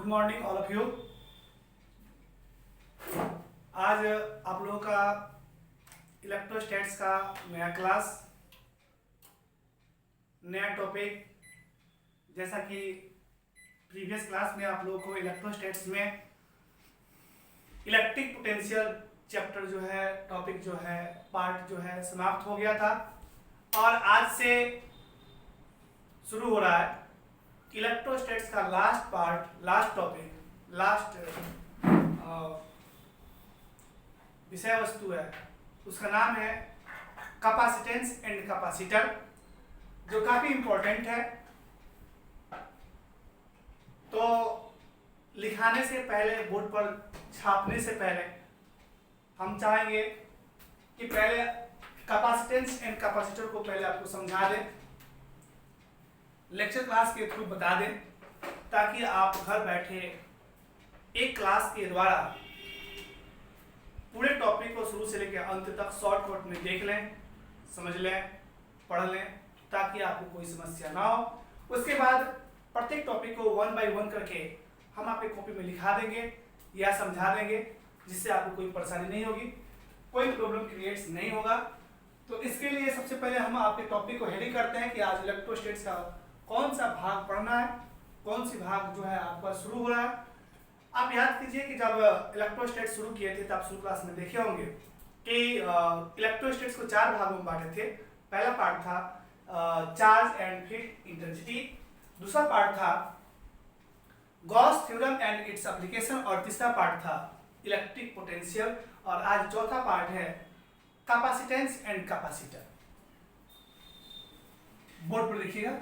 Good morning all of you. आज आप लोगों का इलेक्ट्रोस्टैट्स का नया क्लास, नया टॉपिक। जैसा कि प्रीवियस क्लास में आप लोगों को इलेक्ट्रोस्टैट्स में इलेक्ट्रिक पोटेंशियल चैप्टर जो है, टॉपिक जो है, पार्ट जो है समाप्त हो गया था और आज से शुरू हो रहा है इलेक्ट्रोस्टैट्स का last part, last topic, last विषय वस्तु है। उसका नाम है कैपेसिटेंस एंड कैपेसिटर, जो काफी इंपॉर्टेंट है। तो लिखाने से पहले, बोर्ड पर छापने से पहले हम चाहेंगे कि पहले कैपेसिटेंस एंड कैपेसिटर को पहले आपको समझा दें, लेक्चर क्लास के थ्रू बता दें, ताकि आप घर बैठे एक क्लास के द्वारा पूरे टॉपिक को शुरू से लेकर अंत तक शॉर्टकट में देख लें, समझ लें, पढ़ लें, ताकि आपको कोई समस्या ना हो। उसके बाद प्रत्येक टॉपिक को 1 बाय 1 करके हम आपके कॉपी में लिखा देंगे या समझा देंगे, जिससे आपको कोई परेशानी नहीं होगी, कोई प्रॉब्लम क्रिएट्स नहीं होगा। तो इसके लिए सबसे पहले हम आपके टॉपिक को हेडिंग करते हैं कि आज इलेक्ट्रोस्टैट्स का कौन सा भाग पढ़ना है, कौन सी भाग जो है आपका शुरू हो रहा है। आप याद कीजिए कि जब इलेक्ट्रोस्टैट्स शुरू किए थे तब शुरू क्लास में देखे होंगे कि इलेक्ट्रोस्टैट्स को 4 भागों में बांटे थे। पहला पार्ट था चार्ज एंड फील्ड इंटेंसिटी, दूसरा पार्ट था Gauss theorem and its application और तीसरा पार्ट था इलेक्ट्रिक पोटेंशियल और आज चौथा पार्ट है कैपेसिटेंस एंड कैपेसिटर। बोर्ड पर लिखिएगा।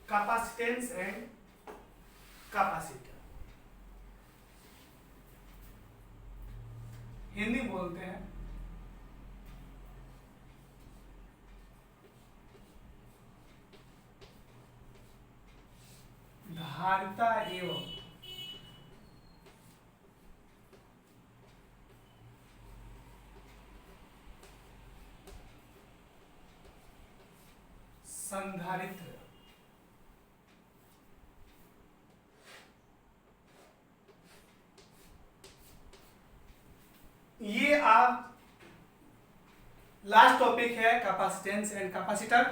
कैपेसिटेंस एंड कैपेसिटर, हिंदी बोलते हैं धारिता एवं संधारित्र। ये आप लास्ट टॉपिक है कैपेसिटेंस एंड कैपेसिटर।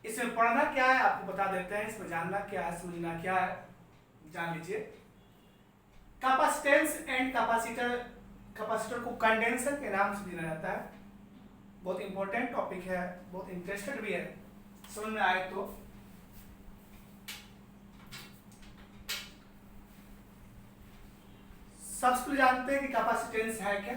इसमें पढ़ना क्या है आपको बता देते हैं, इसमें जानना क्या है, समझना क्या है, जान लीजिए। कैपेसिटेंस एंड कैपेसिटर, कैपेसिटर को कंडेंसर के नाम से जाना जाता है। बहुत इंपॉर्टेंट टॉपिक है, बहुत इंटरेस्टेड भी है, समझ में आए तो। सबसे जानते हैं कि कैपेसिटेंस है क्या।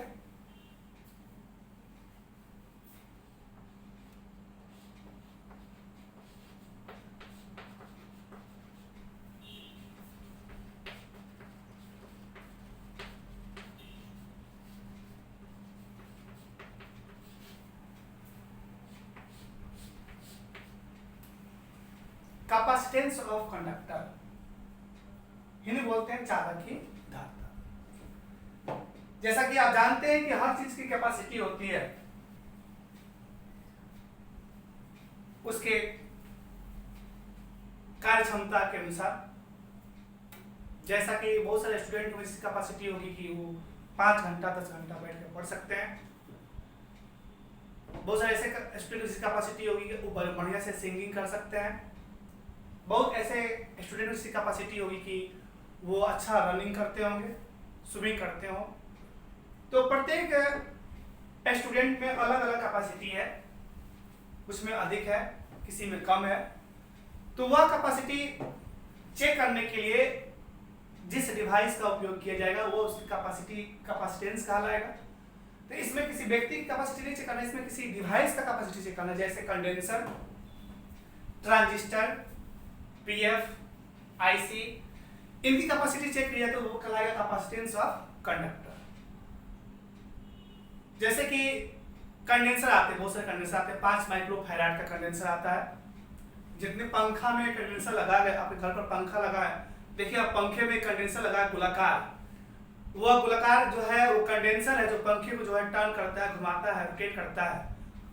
कैपेसिटेंस ऑफ कंडक्टर, हिंदी बोलते हैं चालक की धारिता। जैसा कि आप जानते हैं कि हर चीज की कैपेसिटी होती है, उसके कार्य क्षमता के अनुसार। जैसा कि बहुत सारे स्टूडेंट में इसकी कैपेसिटी होगी कि वो 5 घंटा 10 घंटा बैठ कर पढ़ सकते हैं। बहुत सारे ऐसे स्टूडेंट की कैपेसिटी होगी कि वो बढ़िया से सिंगिंग कर सकते हैं। बहुत ऐसे स्टूडेंट की कैपेसिटी होगी कि वो अच्छा रनिंग करते होंगे, स्विमिंग करते हों। तो प्रत्येक स्टूडेंट में अलग अलग कैपेसिटी है, उसमें अधिक है, किसी में कम है। तो वह कैपेसिटी चेक करने के लिए जिस डिवाइस का उपयोग किया जाएगा वो उसकी कैपेसिटी, कैपेसिटेंस कहलाएगा। तो इसमें किसी व्यक्ति की कैपेसिटी नहीं चेक करना, इसमें किसी डिवाइस का कैपेसिटी चेक करना, जैसे कंडेंसर, ट्रांजिस्टर, पीएफ, आईसी, इनकी कैपेसिटी चेक किया तो वो कहलाएगा कैपेसिटेंस ऑफ कंडक्टर। जैसे कि कंडेंसर आते हैं, बहुत सारे कंडेंसर आते हैं, 5 माइक्रोफैराड का कंडेंसर आता है। जितने पंखा में कंडेंसर लगा है, आपके घर पर पंखा लगा है, देखिए आप पंखे में कंडेंसर लगा है गोलाकार, वह गोलाकार जो है वो कंडेंसर है जो पंखे को जो है टर्न करता है, घुमाता है, रोटेट करता है।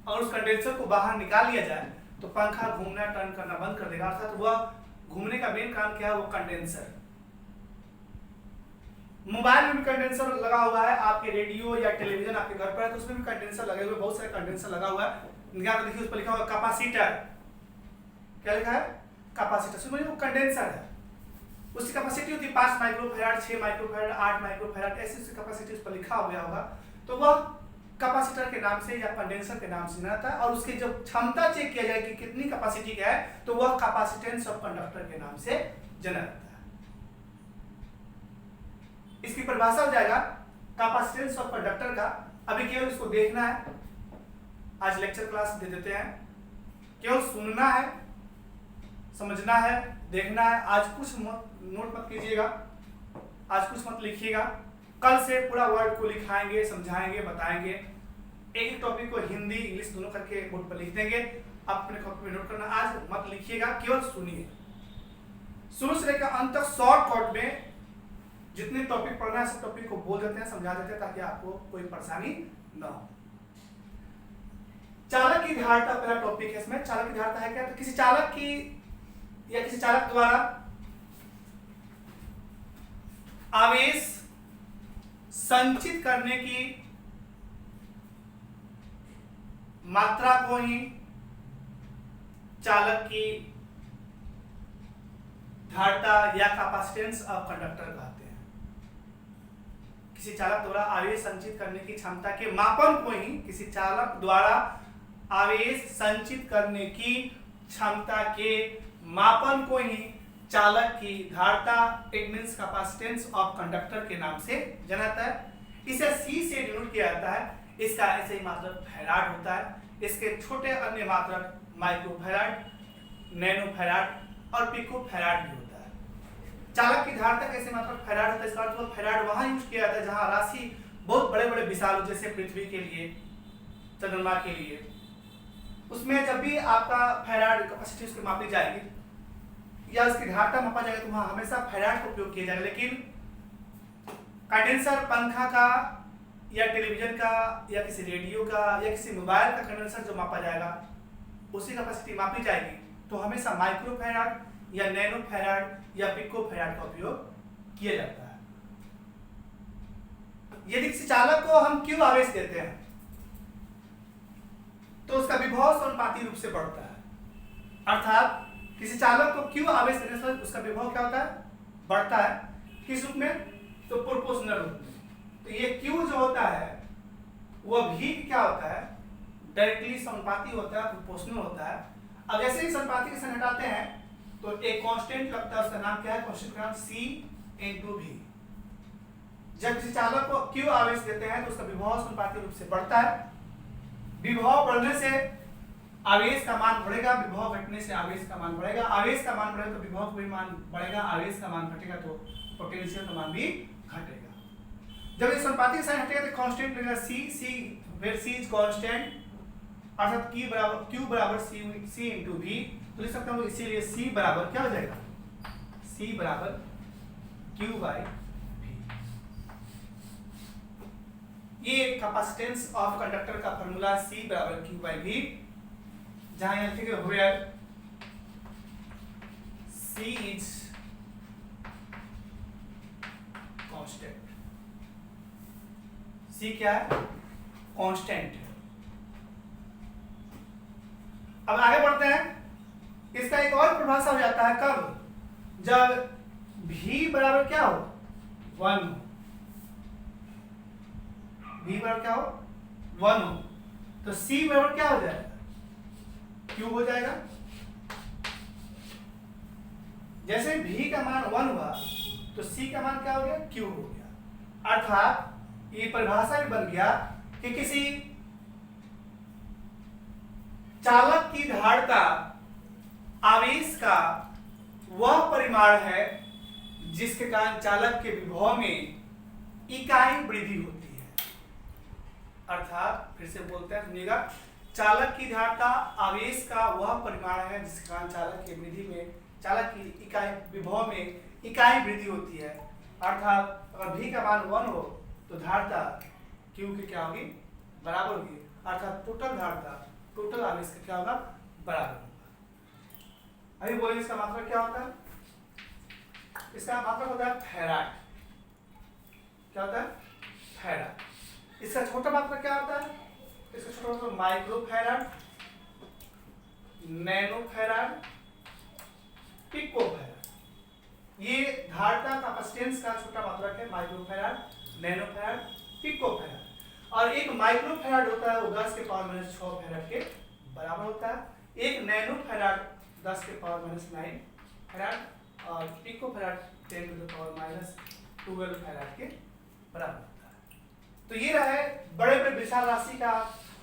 और उस कंडेंसर को बाहर निकाल लिया जाए तो पंखा घूमना टर्न करना बंद कर देगा, अर्थात वह घूमने का मेन काम क्या है, वो कंडेंसर। मोबाइल में भी कंडेंसर लगा हुआ है, आपके रेडियो या टेलीविजन आपके घर पर है तो उसमें भी कंडेंसर लगे हुए, बहुत सारे कंडेंसर लगा हुआ है। यहाँ देखिए उस पर लिखा हुआ कैपेसिटर, क्या लिखा है, कैपेसिटर, समझिए वो कंडेंसर है। उसकी कैपेसिटी होती है 5 माइक्रोफैराड, 6 माइक्रोफैराड, 8 माइक्रोफैराड, ऐसी उसकी कैपेसिटी उस पर लिखा हुआ होगा। तो वह कैपेसिटर के नाम से या कंडेंसर के नाम से जाना था। और उसकी जब क्षमता चेक किया जाए कि कितनी कैपेसिटी का है तो वह कैपेसिटेंस ऑफ कंडक्टर के नाम से जाना जाता है। इसकी परिभाषा हो जाएगा कैपेसिटेंस ऑफ कंडक्टर का। अभी केवल इसको देखना है, आज लेक्चर क्लास दे देते हैं, केवल सुनना है, समझना है, देखना है। आज कुछ नोट मत कीजिएगा, आज कुछ मत लिखिएगा, कल से पूरा वर्ड को लिखाएंगे, समझाएंगे, बताएंगे। एक टॉपिक को हिंदी इंग्लिश दोनों करके बोर्ड पर लिख देंगे, आप अपने कॉपी में नोट करना। आज मत लिखिएगा, केवल सुनिए। शुरू से लेकर अंत तक शॉर्टकट में जितने टॉपिक पढ़ना है सब टॉपिक को बोल देते हैं, समझा देते हैं, ताकि आपको कोई परेशानी ना हो। चालक की धारता पहला टॉपिक है इसमें। चालक की धारता है क्या, तो किसी चालक की या किसी चालक द्वारा आवेश संचित करने की मात्रा को ही चालक की धारता या कैपेसिटेंस ऑफ कंडक्टर कहते हैं। किसी चालक द्वारा आवेश संचित करने की क्षमता के मापन को ही, किसी चालक द्वारा आवेश संचित करने की क्षमता के मापन को ही चालक की धारता, it means capacitance of conductor के नाम से जाना जाता है। इसे सी से डिनोट किया जाता है। इसका ऐसे ही मात्रक फैराड होता है। इसके छोटे अन्य मात्रक माइक्रोफैराड, नैनोफैराड और पिकोफैराड भी होता है। चालक की धारता कैसे मात्रक फैराड होता है, इसका अर्थ फैराड वहां यूज किया जाता है जहां राशि बहुत बड़े बड़े विशाल, जैसे पृथ्वी के लिए, चंद्रमा के लिए। उसमें जब भी आपका फैराड कैपेसिटी उसकी मापी जाएगी या उसकी धारता मापा जाएगा तो वहां हमेशा फैराड का उपयोग किया जाएगा। लेकिन कंडेंसर पंखा का या टेलीविजन का या किसी रेडियो का या किसी मोबाइल का कंडेंसर जो मापा जाएगा, उसी कैपेसिटी मापी जाएगी तो हमेशा माइक्रोफैराड या नैनोफैराड या पिकोफैराड का उपयोग किया जाता है। यदि किसी चालक को हम क्यू आवेश देते हैं तो उसका विभव समानुपाती रूप से बढ़ता है। अर्थात किसी चालक को क्यू आवेश देने से उसका विभव क्या होता है, बढ़ता है। किस रूप में, तो प्रोपोर्शनल रूप में। तो ये क्यू जो होता है वह भी क्या होता है, डायरेक्टली समानुपाती होता है, प्रोपोर्शनल होता है। अब जैसे ही समानुपाती के साइन हटाते हैं तो एक कांस्टेंट लगता है, उसका नाम क्या है, कांस्टेंट का नाम C × V। जब किसी चालक को क्यू आवेश देते हैं तो उसका विभव समानुपाती रूप से बढ़ता है। विभव बढ़ने से आवेश का मान बढ़ेगा, विभव घटने से आवेश का मान बढ़ेगा। आवेश का मान बढ़ेगा तो विभव का भी मान बढ़ेगा, आवेश का मान घटेगा तो पोटेंशियल का मान भी घटेगा। जब इस समानुपाती साइन हटेगा तो कांस्टेंट लगेगा C, where C is constant, अर्थात Q बराबर C × V। तो लिख सकता हूं इसीलिए C बराबर क्या हो जाएगा, C बराबर Q/V। ये कैपेसिटेंस ऑफ कंडक्टर का फार्मूला C बराबर Q/V, जहां यहां लिखे where C is constant. C क्या है, कांस्टेंट है। अब आगे बढ़ते हैं। इसका एक और परिभाषा हो जाता है कब, जब V बराबर क्या हो, 1 हो। V बराबर क्या हो, 1 हो, तो C बराबर क्या हो जाएगा, Q हो जाएगा। जैसे V का मान 1 हुआ तो C का मान क्या हो गया, Q हो गया। अर्थात ये परिभाषा भी बन गया कि किसी चालक की धारता आवेश का वह परिमाण है जिसके कारण चालक के विभव में इकाई वृद्धि होती है। अर्थात फिर से बोलते हैं, सुनिएगा, चालक की धारता आवेश का वह परिमाण है जिसके कारण चालक की वृद्धि में, चालक की इकाई विभव में इकाई वृद्धि होती है। अर्थात अगर v का मान 1 हो तो धारता q की क्या होगी, बराबर होगी। अर्थात टोटल धारता टोटल आवेश का क्या होगा, बराबर होगा। अभी बोलिए इसका मात्रक क्या होता है, इसका मात्रक होता है फैराड। क्या होता है, फैराड। इसका छोटा मात्रक क्या होता है, इसका छोटा मात्रक micro farad, nano farad, pico farad. ये धारता कैपेसिटेंस का छोटा मात्रक है, micro farad, nano farad, pico farad. और एक माइक्रो फैराड होता है वो 10 के पावर माइनस 6 फैराड के बराबर होता है। एक नैनो फैराड 10 के पावर माइनस 9 फैराड और pico farad 10 to the power minus 12 farad के बराबर होता है। तो ये रहा बड़े बड़े विशाल राशि का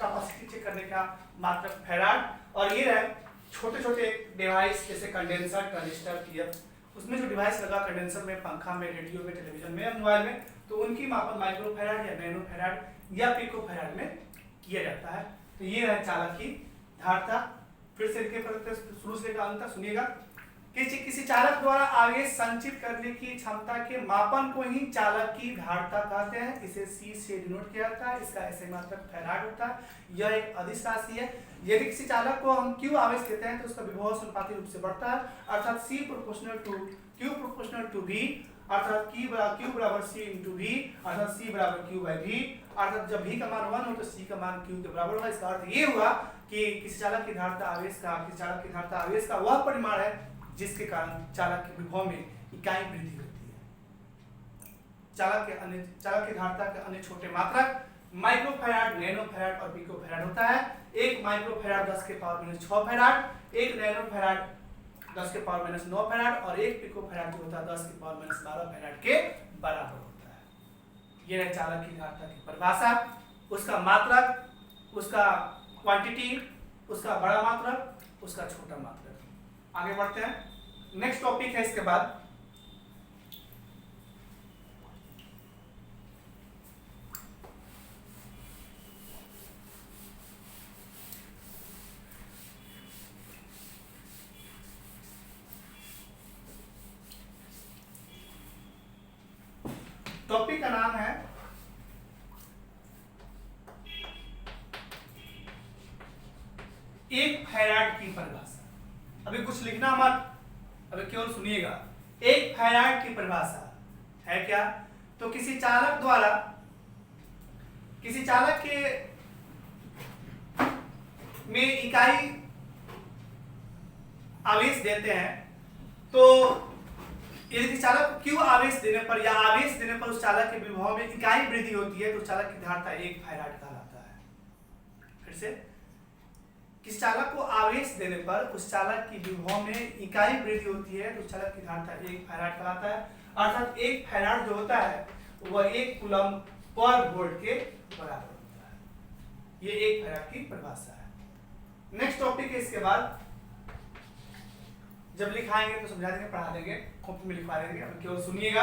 कैपेसिटी चेक करने का मात्रक फैराड, और ये रहे छोटे छोटे डिवाइस जैसे कंडेंसर, ट्रांजिस्टर, पीएफ, उसमें जो डिवाइस लगा कंडेंसर में, पंखा में, रेडियो में, टेलीविजन में, मोबाइल में, तो उनकी मापन माइक्रो फैराड या नैनो फैराड या पिको फैराड में किया जाता है। तो ये है चालक की धारता। फिर से लिखे शुरू से लेकर अंत तक सुनिएगा। किसी चालक द्वारा आवेश संचित करने की क्षमता के मापन को ही चालक की धारता कहते हैं। इसे C से डिनोट किया जाता है। इसका ऐसे मात्रक फैराड होता है। यह एक अदिश राशि है। यदि किसी चालक को हम Q आवेश देते हैं तो उसका विभव समानुपाती रूप से बढ़ता है, अर्थात C proportional to Q proportional to V, अर्थात Q बराबर C इंटू V, अर्थात C बराबर Q बाई V। अर्थात जब V का मान 1 हो तो C का मान Q के बराबर होगा। इसका अर्थ ये हुआ कि किसी चालक की धारता आवेश का वह परिमाण है जिसके कारण चालक के विभव में इकाई वृद्धि होती है। चालक की धारता के अन्य छोटे मात्रक माइक्रो फैराड, नैनो फैराड और पिको फैराड होता है। एक माइक्रो फैराड 10 के पावर माइनस 6 फैराड, एक नैनो फैराड 10 के पावर माइनस 9 फैराड और एक पिको फैराड जो होता है 10 के पावर माइनस 12 फैराड के बराबर होता है। यह है चालक की धारता की परिभाषा, उसका मात्रक, उसका क्वांटिटी, उसका बड़ा मात्रक, उसका छोटा मात्रक। आगे बढ़ते हैं, नेक्स्ट टॉपिक है इसके बाद टॉपिक का नाम है एक फैराड की परिभाषा। अभी कुछ लिखना मत, अभी केवल सुनिएगा। एक फैराड की परिभाषा है क्या, तो किसी चालक द्वारा किसी चालक के में इकाई आवेश देते हैं, तो यदि चालक Q आवेश देने पर या आवेश देने पर उस चालक के विभव में इकाई वृद्धि होती है तो उस चालक की धारता 1 फैराड कहलाता है। फिर से, किसी चालक को आवेश देने पर उस चालक की विभव में इकाई वृद्धि होती है तो उस चालक की धारता 1 फैराड कहलाता है। अर्थात 1 फैराड जो होता है वह 1 कूलम पर वोल्ट के बराबर होता है। ये 1 फैराड की परिभाषा है। नेक्स्ट टॉपिक है इसके बाद, जब लिखाएंगे तो समझा देंगे, पढ़ा देंगे, कॉपी में लिखवा देंगे, अब केवल सुनिएगा।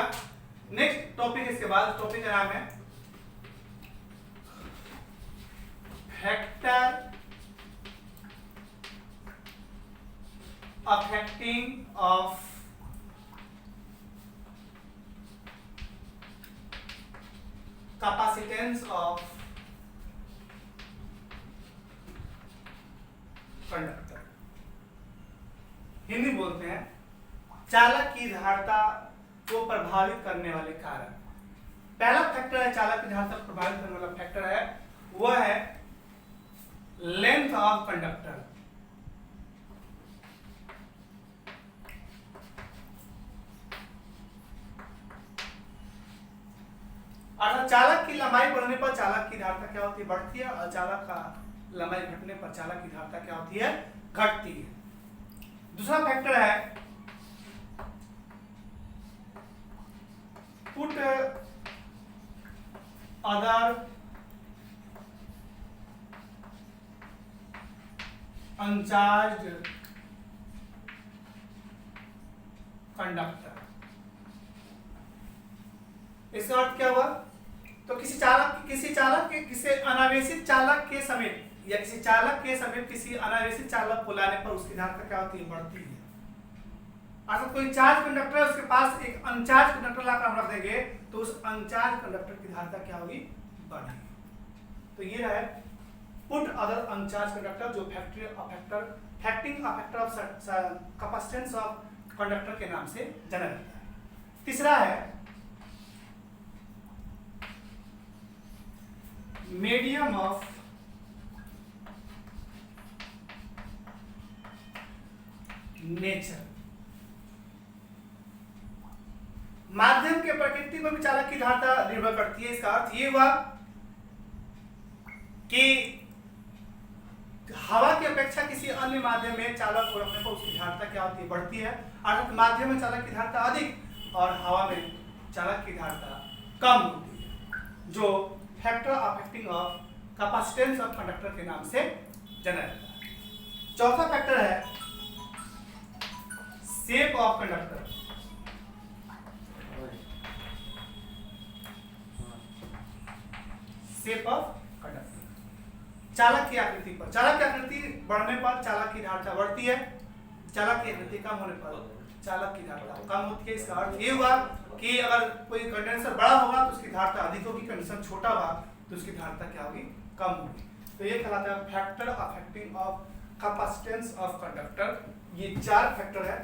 नेक्स्ट टॉपिक इसके बाद, टॉपिक का नाम है factor affecting of capacitance of conductor. Hindi बोलते हैं चालक की धारता को प्रभावित करने वाले कारक। पहला फैक्टर है चालक की धारता को प्रभावित करने वाला फैक्टर है, वह है लेंथ ऑफ कंडक्टर। अर्थात चालक की लंबाई बढ़ने पर चालक की धारता क्या होती है, बढ़ती है, और चालक का लंबाई घटने पर चालक की धारता क्या होती है, घटती है। दूसरा फैक्टर है पुट अदर अनचार्ज्ड कंडक्टर। इसका अर्थ क्या हुआ, तो किसी चालक किसी अनावेशित चालक के समेत या किसी चालक के समेत किसी अनावेशित चालक को लाने पर उसकी धारिता क्या होती है, बढ़ती है। अर्थात कोई चार्ज कंडक्टर है, उसके पास एक अनचार्ज कंडक्टर लाकर हम रख देंगे तो उस अनचार्ज कंडक्टर की धारिता क्या होगी, बढ़ेगी। तो ये है पुट अदर अनचार्ज कंडक्टर, जो factors affecting of capacitance of conductor के नाम से जाना जाता है। तीसरा है मीडियम ऑफ नेचर। माध्यम के प्रकृति पर भी चालक की धारिता निर्भर करती है। इसका अर्थ ये हुआ कि हवा की अपेक्षा किसी अन्य माध्यम में चालक को रखने पर उसकी धारिता क्या होती है, बढ़ती है। अर्थात माध्यम में चालक की धारिता अधिक और हवा में चालक की धारिता कम होती है, जो factor affecting of capacitance of conductor के नाम से जाना जाता है। चौथा फैक्टर है shape of conductor. Shape of conductor, चालक की आकृति पर, चालक की आकृति बढ़ने पर चालक की धारिता बढ़ती है, चालक की आकृति कम होने पर चालक की धारिता कम होती है। इसका अर्थ ये हुआ कि अगर कोई कंडेंसर बड़ा होगा तो उसकी धारिता अधिक होगी, कंडेंसर छोटा होगा तो उसकी धारिता क्या होगी, कम होगी। तो ये कहलाता है factor affecting of capacitance of conductor. ये चार फैक्टर है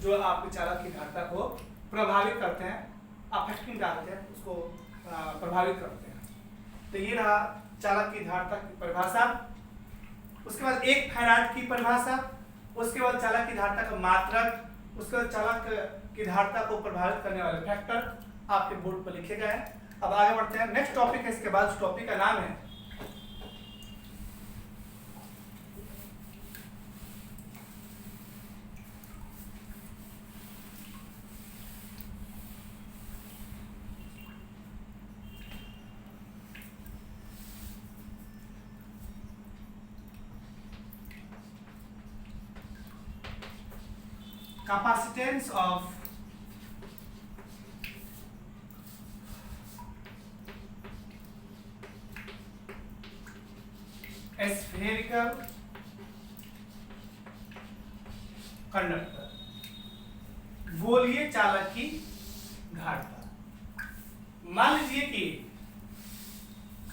जो आपके चालक की धारिता को प्रभावित करते हैं, अफेक्टिंग डालते हैं, उसको प्रभावित करते हैं। तो ये रहा चालक की धारिता की परिभाषा। उसके बाद एक फैराड की परिभाषा, उसके बाद चालक की धारिता का मात्रक, उसके बाद चालक की धारिता को प्रभावित करने वाले फैक्टर आपके बोर्ड पर लिखे गए हैं। अब आगे बढ़ते हैं, नेक्स्ट टॉपिक है, इसके बाद उस टॉपिक का नाम है capacitance of spherical conductor, गोलीय चालक की धारिता। मान लीजिए कि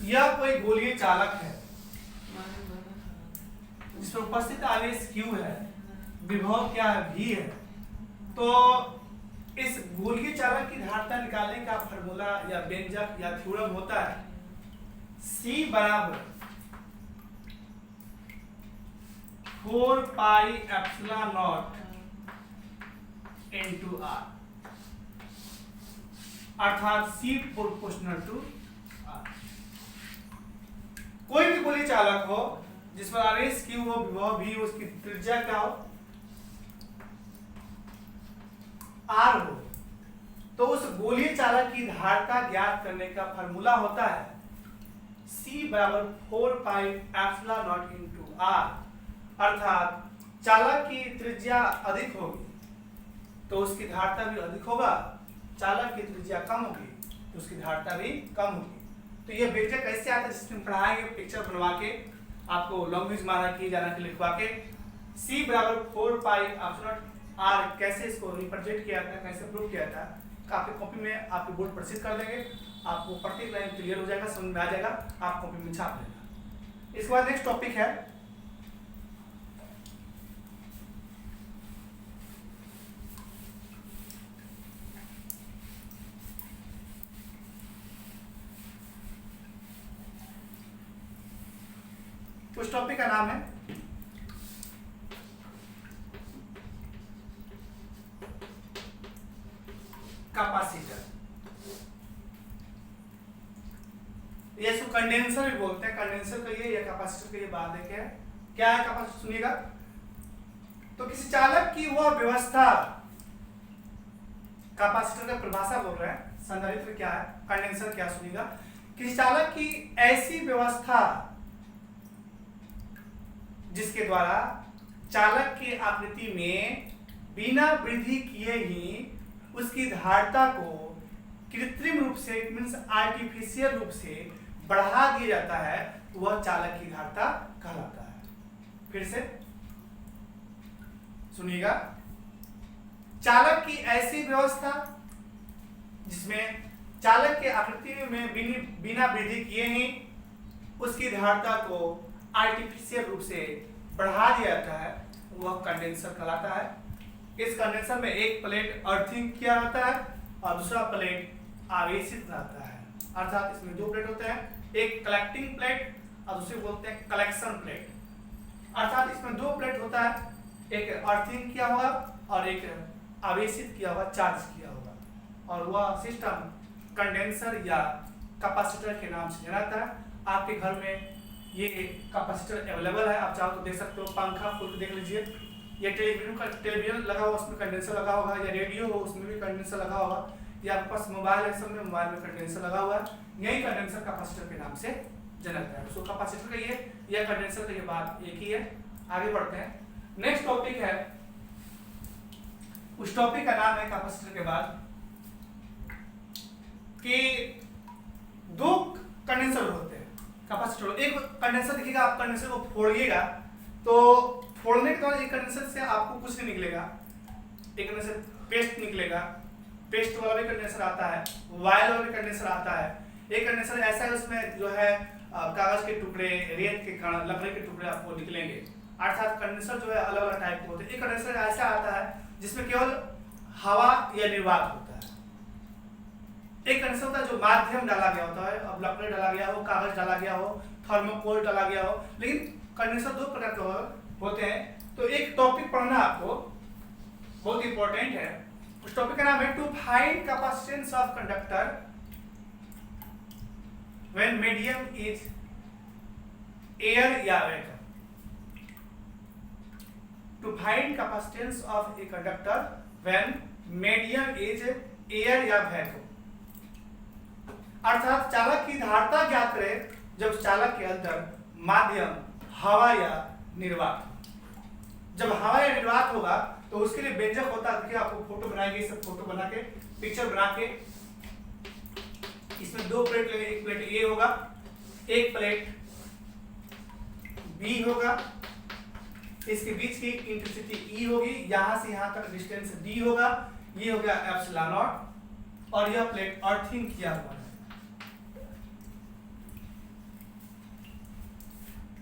यह कोई गोलीय चालक है जिसमें उपस्थित आवेश Q है, विभव क्या है, V है। तो इस गोलीय चालक की धारिता निकालने का फार्मूला या व्यंजक या थ्योरम होता है C बराबर 4 pi epsilon not into R, अर्थात C प्रोपोर्शनल टू R। कोई भी गोलीय चालक हो जिसमें आवेश Q हो, विभव V हो, उसकी त्रिज्या क्या हो, R हो, तो उस गोलीय चालक की धारिता ज्ञात करने का फार्मूला होता है C बराबर 4 pi epsilon not into R। अर्थात चालक की त्रिज्या अधिक होगी तो उसकी धारिता भी अधिक होगा, चालक की त्रिज्या कम होगी तो उसकी धारिता भी कम होगी। तो ये वेक्टर कैसे आता है, जिसमें पढ़ाएंगे पिक्चर बनवा के, आपको लैंग्वेज माना किए जाना के लिखवा के। C बराबर 4 पाई एप्सिलॉन R कैसे इसको रिप्रेजेंट किया था, कैसे प्रूव किया था, आपकी कॉपी में आपके बोर्ड प्रसिद्ध कर देंगे, आपको प्रत्येक लाइन क्लियर हो जाएगा, समझ में आ जाएगा, आप कॉपी में छाप लेना। इसके बाद नेक्स्ट टॉपिक है उस टॉपिक का नाम है कैपेसिटर। ये इसको कंडेंसर भी बोलते हैं, कंडेंसर कहिए या कैपेसिटर कहिए, बात है क्या है कैपेसिटर, सुनिएगा। तो किसी चालक की वह व्यवस्था, कैपेसिटर का परिभाषा बोल रहे हैं, संधारित्र क्या है, कंडेंसर क्या, सुनिएगा। किसी चालक की ऐसी व्यवस्था जिसके द्वारा चालक की आकृति में बिना वृद्धि किए ही उसकी धारिता को कृत्रिम रूप से, मींस आर्टिफिशियल रूप से बढ़ा दिया जाता है वह चालक की धारता कहलाता है। फिर से सुनिएगा, चालक की ऐसी व्यवस्था जिसमें चालक के आकृति में बिना वृद्धि किए ही उसकी धारता को आर्टिफिशियल रूप से बढ़ा दिया जाता है वह कंडेंसर कहलाता है। इस कंडेंसर में एक प्लेट अर्थिंग किया जाता है और दूसरा प्लेट आवेशित रहता है, अर्थात इसमें दो प्लेट होते हैं, एक कलेक्टिंग प्लेट और दूसरे बोलते हैं कलेक्शन प्लेट। अर्थात इसमें दो प्लेट होता है, एक अर्थिंग किया हुआ और एक आवेशित किया हुआ, चार्ज किया हुआ, और वह सिस्टम कंडेंसर या कैपेसिटर के नाम से जाना जाता है। आपके घर में ये कैपेसिटर अवेलेबल है, आप चाहो तो देख सकते हो, पंखा खोल के देख लीजिए, या टेलीविजन लगा हुआ उसमें कंडेंसर लगा होगा, या रेडियो हो उसमें भी कंडेंसर लगा होगा, या आपके पास मोबाइल है, सब में मोबाइल में कंडेंसर लगा हुआ है। यही कंडेंसर कैपेसिटर के नाम से जाना जाता है। उसको कैपेसिटर कहिए या कंडेंसर कहिए, बात एक ही है। आगे बढ़ते हैं, नेक्स्ट टॉपिक है, उस टॉपिक का नाम है कैपेसिटर के बाद कि दो कंडेंसर होते हैं कैपेसिटर। एक कंडेंसर देखिएगा, आप कंडेंसर को फोड़िएगा तो फोड़ने के दौरान एक कंडेंसर से आपको कुछ नहीं निकलेगा, एक कंडेंसर पेस्ट निकलेगा, पेस्ट वाला भी कंडेंसर आता है, वायल वाला भी कंडेंसर आता है। एक कंडेंसर ऐसा है उसमें जो है कागज के टुकड़े, रेत के कण, लकड़ी के टुकड़े आपको निकलेंगे। अर्थात कंडेंसर जो है अलग अलग टाइप के होते हैं। एक कंडेंसर ऐसा आता है जिसमें केवल हवा या निर्वात होता है। एक कंडेंसर होता है जो माध्यम डाला गया होता है, अब लकड़ी डाला गया हो, कागज डाला गया हो, थर्मोकोल डाला गया हो। लेकिन कंडेंसर दो प्रकार के होते हैं। तो एक टॉपिक पढ़ना आपको बहुत इंपॉर्टेंट है, उस टॉपिक का नाम है to find capacitance of conductor when medium is air या vacuum. To find capacitance of a conductor when medium is air या वैक्यूम। अर्थात चालक की धारता ज्ञात करें जब चालक के अंदर माध्यम हवा या निर्वात। जब हवा या निर्वात होगा तो उसके लिए व्यंजक होता है। देखिए आपको फोटो बनाएंगे, सब फोटो बना के पिक्चर बना के, इसमें दो प्लेट लगे, एक प्लेट ए होगा, एक प्लेट बी होगा, इसके बीच की इंटेंसिटी ई होगी, यहां से यहां तक डिस्टेंस डी होगा, ये हो गया एप्सिलॉन नॉट, और यह प्लेट अर्थिंग किया हुआ है।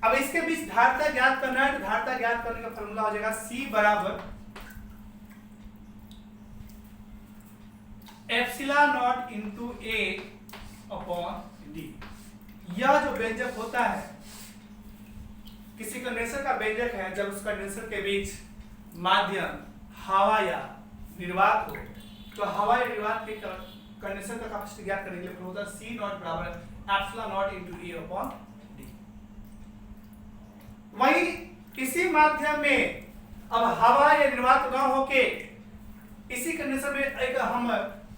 अब इसके बीच धारता ज्ञात करना है, तो धारता ज्ञात करने का फॉर्मूला हो जाएगा C बराबर epsilon not into A upon D। यह जो व्यंजक होता है, किसी कंडेंसर का व्यंजक है जब उस कंडेंसर के बीच माध्यम हवा या निर्वात हो, तो हवा या निर्वात के कंडेंसर का कैपेसिटी ज्ञात करने के लिए होता है C नॉट बराबर epsilon not into A upon D। वही इसी माध्यम में अब हवा या निर्वात न होके इसी कंडेंसर में एक हम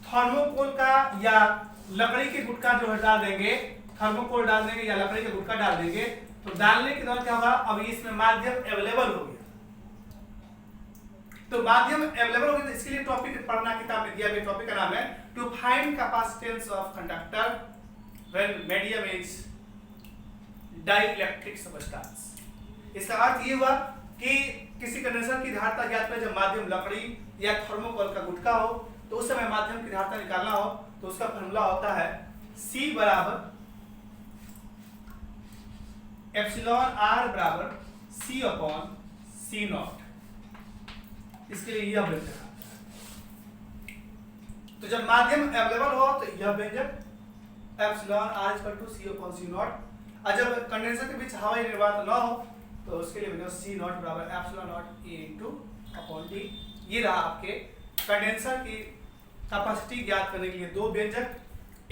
थर्मोकोल का या लकड़ी के गुटका जो है डाल देंगे, थर्मोकोल डाल देंगे या लकड़ी का गुटका डाल देंगे, तो डालने के दौरान क्या होगा, अब इसमें माध्यम अवेलेबल हो गया। तो माध्यम अवेलेबल हो गया, तो इसके लिए टॉपिक पढ़ना किताब में दिया गया, टॉपिक का नाम है to find capacitance of conductor when medium is dielectric substance. इसका अर्थ ये हुआ कि किसी कंडेंसर की धारता ज्ञात करें जब माध्यम लकड़ी या थर्मोकोल का गुटका हो, तो उस समय माध्यम की धारता निकालना हो तो उसका फॉर्मूला होता है C बराबर एप्सिलॉन R बराबर C अपॉन C नॉट। इसके लिए यह व्यंजक आता है। तो जब माध्यम अवेलेबल हो तो यह व्यंजक epsilon R equal to C upon C naught, और जब कंडेंसर के बीच हवा या निर्वात न हो तो उसके लिए व्यंजक C नॉट बराबर epsilon not A into upon D। ये रहा आपके कंडेंसर की कैपेसिटी ज्ञात करने के लिए दो व्यंजक,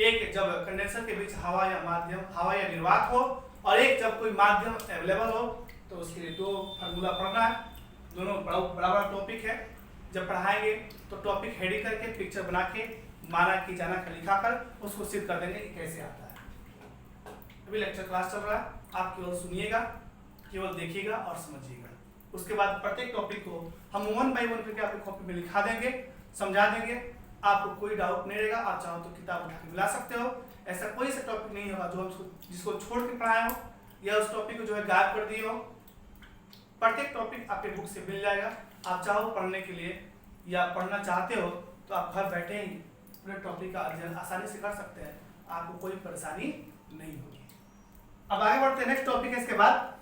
एक जब कंडेंसर के बीच हवा या निर्वात हो, और एक जब कोई माध्यम अवेलेबल हो, तो उसके लिए दो फार्मूला पढ़ना है। दोनों बराबर टॉपिक है। जब पढ़ाएंगे तो टॉपिक हेडिंग करके पिक्चर बना के माना की जाना का लिखा कर उसको सिद्ध कर देंगे कैसे आता है। अभी लेक्चर क्लास चल रहा है, आप केवल सुनिएगा, केवल देखिएगा और समझिएगा। उसके बाद प्रत्येक टॉपिक को हम 1 बाय 1 करके आपकी कॉपी में लिखा देंगे, समझा देंगे। आपको कोई डाउट नहीं रहेगा, आप चाहो तो किताब उठा के मिला सकते हो, ऐसा कोई सा टॉपिक नहीं होगा जो हम जिसको छोड़ के पढ़ाए हो या उस टॉपिक को जो है गायब कर दिए हो। प्रत्येक टॉपिक आपके बुक से मिल जाएगा। आप चाहो पढ़ने के लिए या पढ़ना चाहते हो तो आप घर बैठे ही पूरे टॉपिक का अध्ययन आसानी से कर सकते हैं, आपको कोई परेशानी नहीं होगी। अब आगे बढ़ते हैं, नेक्स्ट टॉपिक है इसके बाद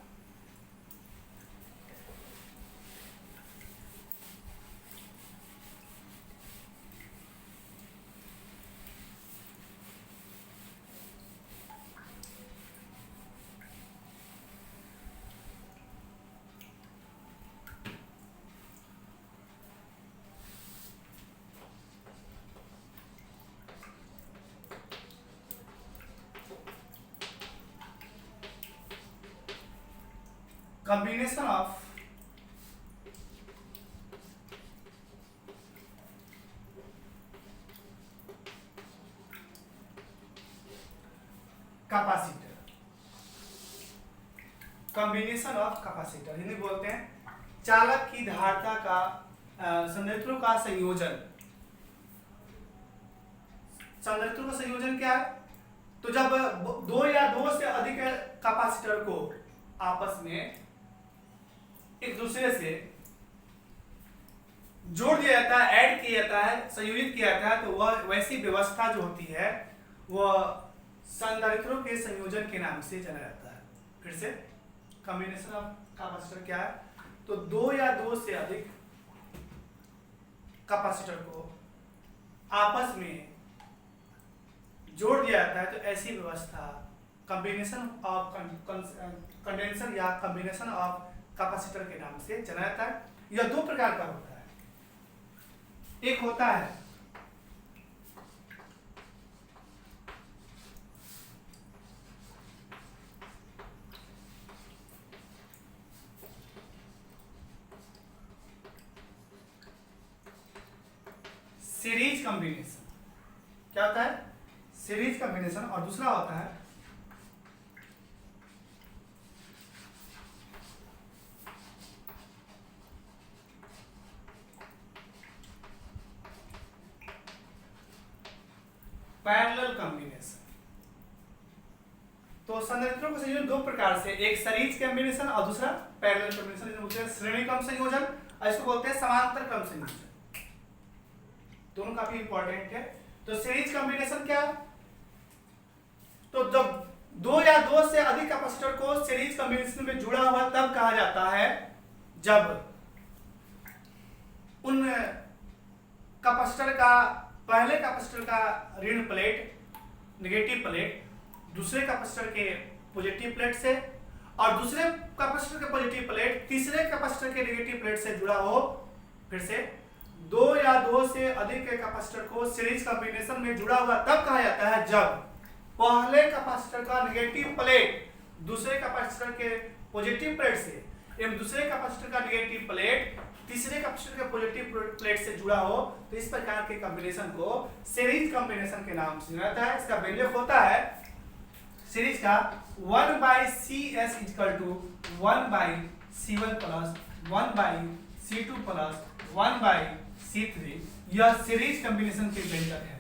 combination of capacitor. Combination of capacitor Hindi बोलते हैं चालक की धारिता का संधारित्रों का संयोजन। संधारित्रों का संयोजन क्या है? तो जब दो या दो से अधिक कैपेसिटर को आपस में एक दूसरे से जोड़ दिया जाता है, ऐड किया जाता है, संयोजित किया जाता है, तो वह वैसी व्यवस्था जो होती है वह संधारित्रों के संयोजन के नाम से जाना जाता है। फिर से कॉम्बिनेशन ऑफ कैपेसिटर क्या है? तो दो या दो से अधिक कैपेसिटर को आपस में जोड़ दिया जाता है, तो ऐसी व्यवस्था कॉम्बिनेशन ऑफ कंडेंसर या कॉम्बिनेशन ऑफ कैपेसिटर के नाम से जाना जाता है। यह दो प्रकार का होता है। एक होता है सीरीज कॉम्बिनेशन। क्या होता है? Series combination. और दूसरा होता है पैरेलल कॉम्बिनेशन। तो संधारित्रों का संयोजन दो प्रकार से, एक सीरीज कॉम्बिनेशन और दूसरा पैरेलल कॉम्बिनेशन। इसे बोलते हैं श्रेणी क्रम संयोजन और इसको बोलते हैं समांतर क्रम संयोजन। दोनों काफी इंपॉर्टेंट है। तो सीरीज कॉम्बिनेशन क्या है? तो जब दो या दो से अधिक कैपेसिटर को सीरीज कॉम्बिनेशन में जुड़ा हुआ तब कहा जाता है जब उन कैपेसिटर का पहले कैपेसिटर का ऋण प्लेट नेगेटिव प्लेट दूसरे कैपेसिटर के पॉजिटिव प्लेट से और दूसरे कैपेसिटर के पॉजिटिव प्लेट तीसरे कैपेसिटर के नेगेटिव प्लेट से जुड़ा हो। फिर से दो या दो से अधिक कैपेसिटर को सीरीज कॉम्बिनेशन में जुड़ा हुआ तब कहा जाता है जब पहले कैपेसिटर का नेगेटिव प्लेट दूसरे कैपेसिटर के पॉजिटिव प्लेट से एवं दूसरे कैपेसिटर का नेगेटिव प्लेट तीसरे कैपेसिटर के पॉजिटिव प्लेट से जुड़ा हो। तो इस प्रकार के कॉम्बिनेशन को सीरीज कॉम्बिनेशन के नाम से जाना जाता है। इसका व्यंजक होता है सीरीज का 1/CS = 1/C1 plus 1/C2 plus 1/C3। यह सीरीज कॉम्बिनेशन के व्यंजक है,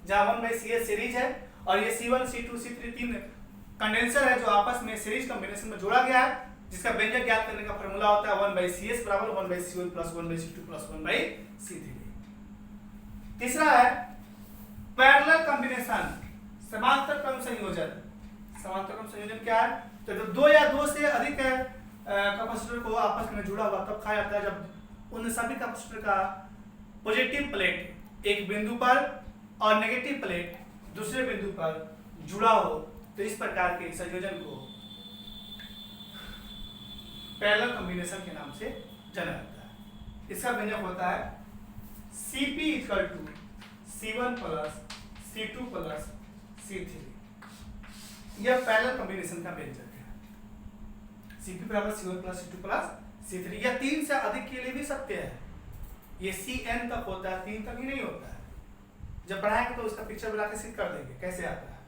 जहां 1/CS सीरीज है और ये C1 C2 C3 तीन कंडेंसर है जो आपस में सीरीज कॉम्बिनेशन में जोड़ा गया है, जिसका व्यंजक ज्ञात करने का फार्मूला होता है 1/CS = 1/C1 plus 1/C2 plus 1/C3। तीसरा है पैरेलल कॉम्बिनेशन, समांतर क्रम संयोजन। समांतर क्रम संयोजन क्या है? तो दो या दो से अधिक कैपेसिटर को आपस में जुड़ा हुआ तब कहा जाता है जब उन सभी कैपेसिटर का पॉजिटिव प्लेट एक बिंदु पर और नेगेटिव प्लेट दूसरे बिंदु पर जुड़ा हो। तो इस प्रकार के संयोजन को पैरेलल कॉम्बिनेशन के नाम से जाना जाता है। इसका व्यंजक होता है Cp = C1 plus C2 plus C3। यह पैरेलल कॉम्बिनेशन का व्यंजक है। Cp = C1 plus C2 plus C3। यह 3 से अधिक के लिए भी सत्य है। ये Cn तक होता है, 3 तक ही नहीं होता है। जब पढ़ाएंगे तो उसका पिक्चर बना के सिद्ध कर देंगे कैसे आता है।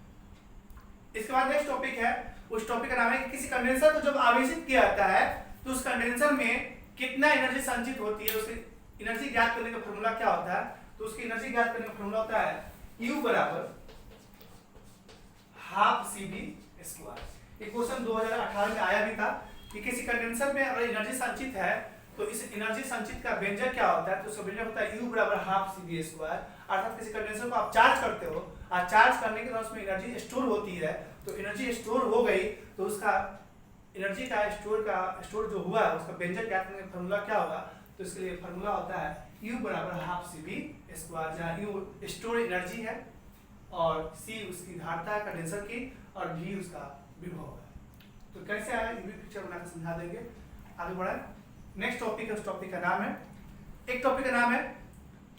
इसके बाद नेक्स्ट टॉपिक है, उस टॉपिक का नाम है कि किसी कंडेंसर को जब आवेशित किया जाता है तो उस कंडेंसर में कितना एनर्जी संचित होती है, उसकी एनर्जी ज्ञात करने का फॉर्मूला क्या होता है? तो उसकी एनर्जी ज्ञात करने का फॉर्मूला होता है U = CV²। ये क्वेश्चन 2018 में आया भी था कि किसी कंडेंसर में अगर एनर्जी संचित है तो इस एनर्जी संचित का व्यंजक क्या होता है, तो उसका व्यंजक होता है U बराबर हाफ CV²। अर्थात किसी कंडेंसर को आप चार्ज करते हो और चार्ज करने के बाद उसमें एनर्जी स्टोर होती है, तो एनर्जी स्टोर हो गई तो उसका एनर्जी का स्टोर जो हुआ है उसका व्यंजक क्या करने का फॉर्मूला क्या होगा, तो इसके लिए फॉर्मूला होता है U बराबर हाफ CV², जहाँ U स्टोर एनर्जी है और C उसकी धारिता है कंडेंसर की और V उसका विभव है। तो कैसे आया ये भी पिक्चर बनाकर समझा देंगे। आगे बढ़े, नेक्स्ट टॉपिक है, उस टॉपिक का नाम है, एक टॉपिक का नाम है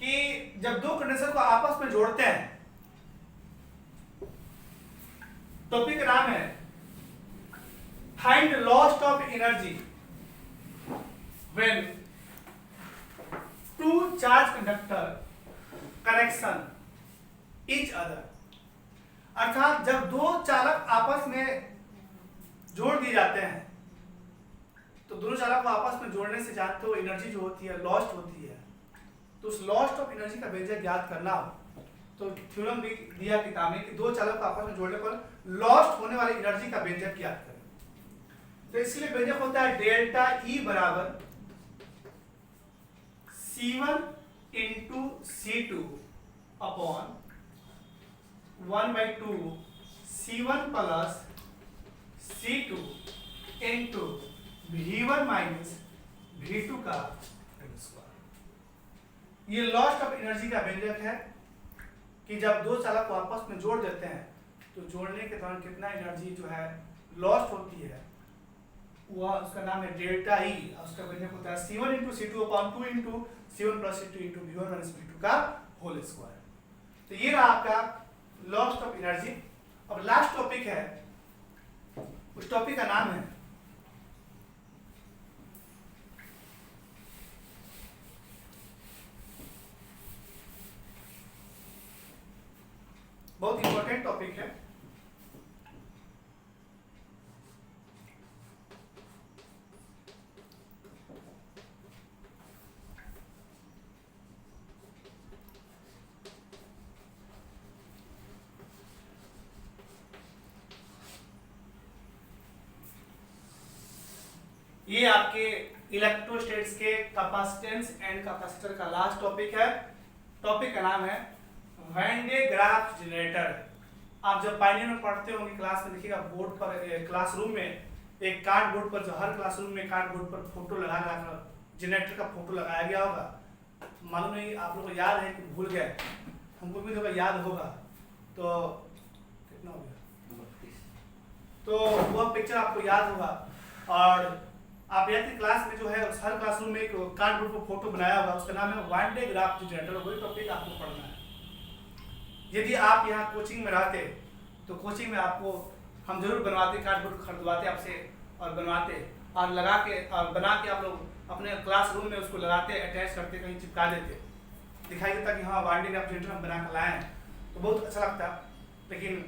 कि जब दो कंडेंसर को आपस में जोड़ते हैं, टॉपिक का नाम है find lost of energy when to charge conductor connection each other. अर्थात जब दो चालक आपस में जोड़ दिए जाते हैं तो दोनों चालक को आपस में जोड़ने से जानते हो एनर्जी जो होती है लॉस्ट होती है, तो उस लॉस्ट ऑफ एनर्जी का व्यंजक ज्ञात करना हो तो थ्योरम भी दिया किताब में कि दो चालक को आपस में जोड़ने पर लॉस्ट होने वाली एनर्जी का व्यंजक ज्ञात करें। तो इसलिए व्यंजक होता है डेल्टा E बराबर C1 into C2 upon 1/2 C1 plus C2 into V1 minus V2 का स्क्वायर। ये लॉस्ट ऑफ एनर्जी का व्यंजक है कि जब दो चालक को आपस में जोड़ देते हैं तो जोड़ने के दौरान कितना एनर्जी जो है लॉस्ट होती है, वह उसका नाम है डेल्टा E। उसका व्यंजक होता है C1 into C2 upon 2 into C1 plus C2 into V1 minus V2 का होल स्क्वायर। तो ये रहा आपका लॉस्ट ऑफ एनर्जी। अब लास्ट टॉपिक है, उस टॉपिक का नाम है बहुत इंपॉर्टेंट टॉपिक है, ये आपके इलेक्ट्रोस्टैटिक्स के कैपेसिटेंस एंड कैपेसिटर का लास्ट टॉपिक है। टॉपिक का नाम है वैन डे ग्राफ जनरेटर। आप जब पाइनियर में पढ़ते होंगे क्लास में देखिएगा बोर्ड पर, क्लासरूम में एक कार्डबोर्ड पर, जो हर क्लासरूम में कार्डबोर्ड पर फोटो लगा जनरेटर का फोटो लगाया गया होगा। मालूम नहीं आप लोगों को याद है कि भूल गए, हमको भी तो याद होगा। तो कितना हो गया, तो वह पिक्चर आपको याद होगा। और आप यहाँ की क्लास में जो है हर क्लासरूम में एक कार्डबोर्ड पर फोटो बनाया होगा, उसका नाम है वन डे ग्राफ जनरेटर। वही टॉपिक आपको पढ़ना है। यदि आप यहाँ कोचिंग में रहते तो कोचिंग में आपको हम जरूर बनवाते, कार्डबोर्ड खरीदवाते आपसे और बनवाते और लगा के और बना के आप लोग अपने क्लासरूम में उसको लगाते, अटैच करते, कहीं चिपका देते, दिखाई देता कि हाँ वन डे ग्राफ जनरेटर हम बना कर लाए हैं, तो बहुत अच्छा लगता। लेकिन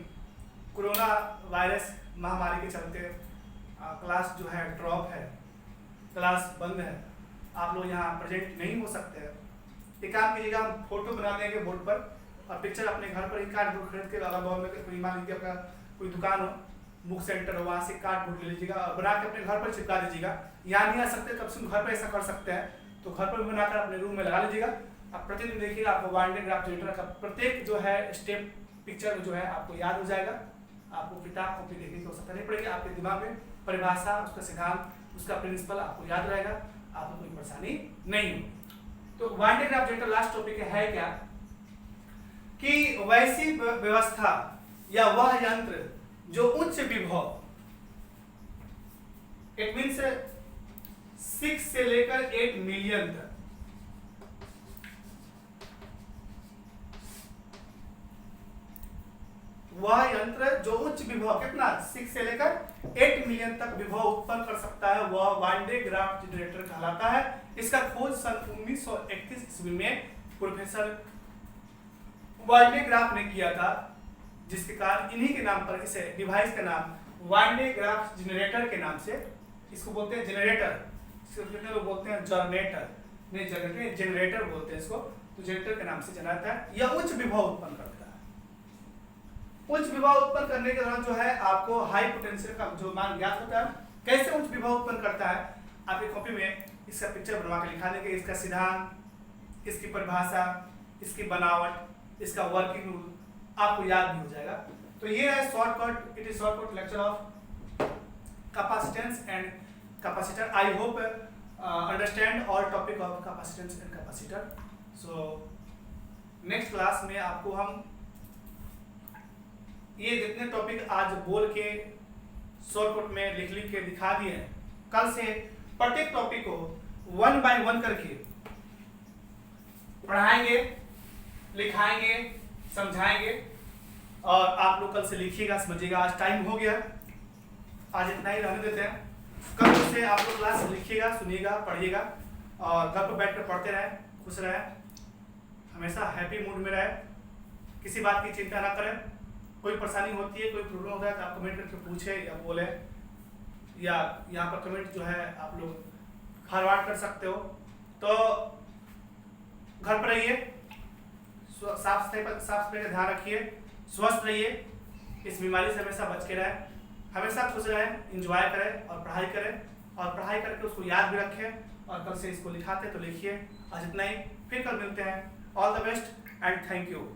कोरोना वायरस महामारी के चलते क्लास जो है ड्रॉप है, क्लास बंद है, आप लोग यहाँ प्रेजेंट नहीं हो सकते हैं। एक काम कीजिएगा, हम फोटो बना देंगे बोर्ड पर और पिक्चर अपने घर पर ही कार्डबोर्ड खरीद के अगल बगल में कोई मान लीजिए आपका कोई दुकान हो, बुक सेंटर हो, वहाँ से कार्डबोर्ड ले लीजिएगा और बना के अपने घर पर चिपका दीजिएगा। यहाँ नहीं आ सकते तब से घर पर ऐसा कर सकते हैं, तो घर पर भी बनाकर अपने रूम में लगा लीजिएगा। आप प्रतिदिन देखिएगा आपको वन डे ग्राफ जनरेटर का प्रत्येक जो है स्टेप पिक्चर जो है आपको याद हो जाएगा। आपको किताब कॉपी देखने की आवश्यकता नहीं पड़ेगी, आपके दिमाग में परिभाषा, उसका सिद्धांत, उसका प्रिंसिपल आपको याद रहेगा, आपको कोई परेशानी नहीं होगी। तो one day graph generator last topic है क्या कि वैसी व्यवस्था या वह यंत्र जो उच्च विभव, इट मीन्स 6 से लेकर 8 मिलियन तक, वह यंत्र जो उच्च विभव कितना 6 से लेकर 8 मिलियन तक विभव उत्पन्न कर सकता है, वह वन डे ग्राफ जनरेटर कहलाता है। इसका खोज सन 1931 ईस्वी में प्रोफेसर वन डे ग्राफ ने किया था, जिसके कारण इन्हीं के नाम पर इसे डिवाइस का नाम वन डे ग्राफ जनरेटर के नाम से, इसको बोलते हैं जनरेटर, इसको कितने लोग बोलते हैं जनरेटर, नहीं जनरेटर, जनरेटर बोलते हैं इसको। तो जनरेटर के नाम से जाना जाता है। यह उच्च विभव उत्पन्न करता है। उच्च विभव उत्पन्न करने के दौरान जो है आपको हाई पोटेंशियल का जो मान ज्ञात होता है। कैसे उच्च विभव उत्पन्न करता है, आपकी कॉपी में इसका पिक्चर बनवा के लिखा देंगे। इसका सिद्धांत, इसकी परिभाषा, इसकी बनावट, इसका वर्किंग रूल आपको याद भी हो जाएगा। तो ये है shortcut, it is shortcut lecture of capacitance and capacitor. I hope understand all topic of capacitance and capacitor. So next class में आपको हम ये जितने टॉपिक आज बोल के शॉर्टकट में लिख के दिखा दिए हैं, कल से प्रत्येक टॉपिक को 1 by 1 करके पढ़ाएंगे, लिखाएंगे, समझाएंगे और आप लोग कल से लिखिएगा, समझिएगा। आज टाइम हो गया, आज इतना ही रहने देते हैं। कल से आप लोग क्लास लिखिएगा, सुनिएगा, पढ़िएगा और घर पर बैठ कर पढ़ते रहें, खुश रहें, हमेशा हैप्पी मूड में रहें, किसी बात की चिंता ना करें। कोई परेशानी होती है, कोई प्रॉब्लम होता है तो आप कमेंट करके पूछे या बोले, या यहाँ पर कमेंट जो है आप लोग फॉरवर्ड कर सकते हो। तो घर पर रहिए, साफ सफाई का ध्यान रखिए, स्वस्थ रहिए, इस बीमारी से हमेशा बच के रहें, हमेशा खुश रहें, एंजॉय करें और पढ़ाई करें, और पढ़ाई करके उसको याद भी रखें और कल से इसको लिखाते तो लिखिए। आज इतना ही, फिर कल मिलते हैं। All the best and thank you.